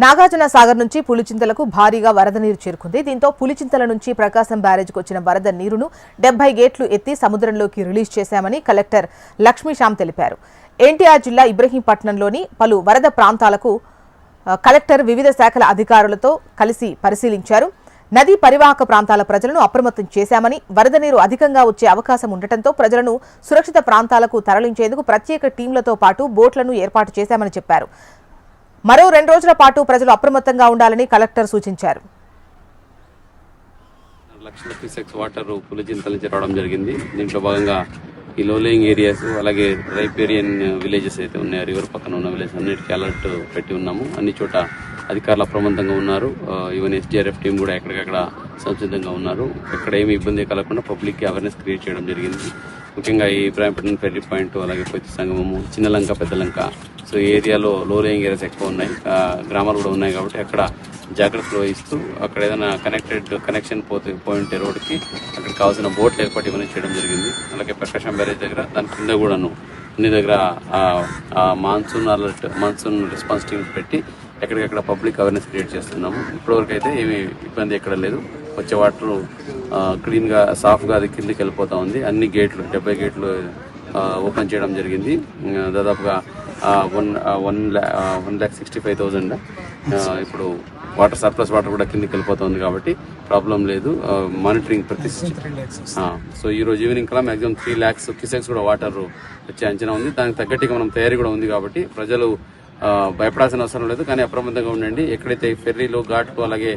నాగార్జున సాగర్ నుంచి పులిచింతలకు భారీగా వరద నీరు చేరుకుంది. దీంతో పులిచింతల నుంచి ప్రకాశం బ్యారేజ్కు వచ్చిన వరద నీరును 70 గేట్లు ఎత్తి సముద్రంలోకి రిలీజ్ చేశామని కలెక్టర్ లక్ష్మీశ్యామ్ తెలిపారు. ఎన్టీఆర్ జిల్లా ఇబ్రహీంపట్నంలోని పలు వరద ప్రాంతాలకు కలెక్టర్ వివిధ శాఖల అధికారులతో కలిసి పరిశీలించారు. నదీ పరివాహక ప్రాంతాల ప్రజలను అప్రమత్తం చేశామని, వరద నీరు అధికంగా వచ్చే అవకాశం ఉండటంతో ప్రజలను సురక్షిత ప్రాంతాలకు తరలించేందుకు ప్రత్యేక టీంలతో పాటు బోట్లను ఏర్పాటు చేశామని చెప్పారు. మరో 2 రోజుల పాటు ప్రజలు అప్రమత్తంగా ఉండాలని కలెక్టర్ సూచించారు. లక్షల క్యూసెక్స్ వాటర్ పులిచింతల నుంచి రావడం జరిగింది. దీంట్లో భాగంగా ఈ లోలేయింగ్ ఏరియాస్ అలాగే రైపేరియన్ విలేజెస్ అయితే ఉన్నాయి, రివర్ పక్కన ఉన్న విలేజెస్ అన్నిటికీ అలర్ట్ పెట్టి ఉన్నాము. అన్ని చోట అధికారులు అప్రమత్తంగా ఉన్నారు. ఈవెన్ ఎస్డీఆర్ఎఫ్ టీం కూడా ఎక్కడికక్కడ సంసిద్ధంగా ఉన్నారు. ఎక్కడ ఏమి ఇబ్బంది కలగకుండా పబ్లిక్ కి అవేర్నెస్ క్రియేట్ చేయడం జరిగింది. ముఖ్యంగా ఈ ఇబ్రాహీంపట్నం ఫెర్రీ పాయింట్ అలాగే పొత్తి సంగమము, చిన్నలంక, పెద్దలంక, సో ఈ ఏరియాలో లో లేయింగ్ ఏరియాస్ ఎక్కువ ఉన్నాయి, గ్రామాలు కూడా ఉన్నాయి. కాబట్టి అక్కడ జాగ్రత్తలు వహిస్తూ అక్కడ ఏదైనా కనెక్షన్ పోయింటే రోడ్డుకి అక్కడ కావాల్సిన బోట్లు ఏర్పాటు ఇవన్నీ చేయడం జరిగింది. అలాగే ప్రకాశం బ్యారేజ్ దగ్గర దాని కింద కూడాను అన్ని దగ్గర మాన్సూన్ రెస్పాన్స్ టీమ్స్ పెట్టి ఎక్కడికక్కడ పబ్లిక్ అవేర్నెస్ క్రియేట్ చేస్తున్నాము. ఇప్పటివరకు అయితే ఏమి ఇబ్బంది ఎక్కడ లేదు. వచ్చే వాటర్ క్లీన్ గా సాఫ్ గా అది కిందకి వెళ్ళిపోతా ఉంది. అన్ని గేట్లు 70 గేట్లు ఓపెన్ చేయడం జరిగింది. దాదాపుగా 1,65,000 ఇప్పుడు వాటర్ సర్ప్లస్ వాటర్ కూడా కిందకి వెళ్ళిపోతుంది. కాబట్టి ప్రాబ్లం లేదు. మానిటరింగ్ ప్రతి సో ఈ రోజు ఈవినింగ్ కల్లా మాక్సిమం 3 lakhs క్యూసెక్స్ కూడా వాటర్ వచ్చే అంచనా ఉంది. దానికి తగ్గట్టుగా మనం తయారీ కూడా ఉంది. కాబట్టి ప్రజలు భయపడాల్సిన అవసరం లేదు, కానీ అప్రమత్తంగా ఉండండి. ఎక్కడైతే ఫెర్రీలు, ఘాట్లు అలాగే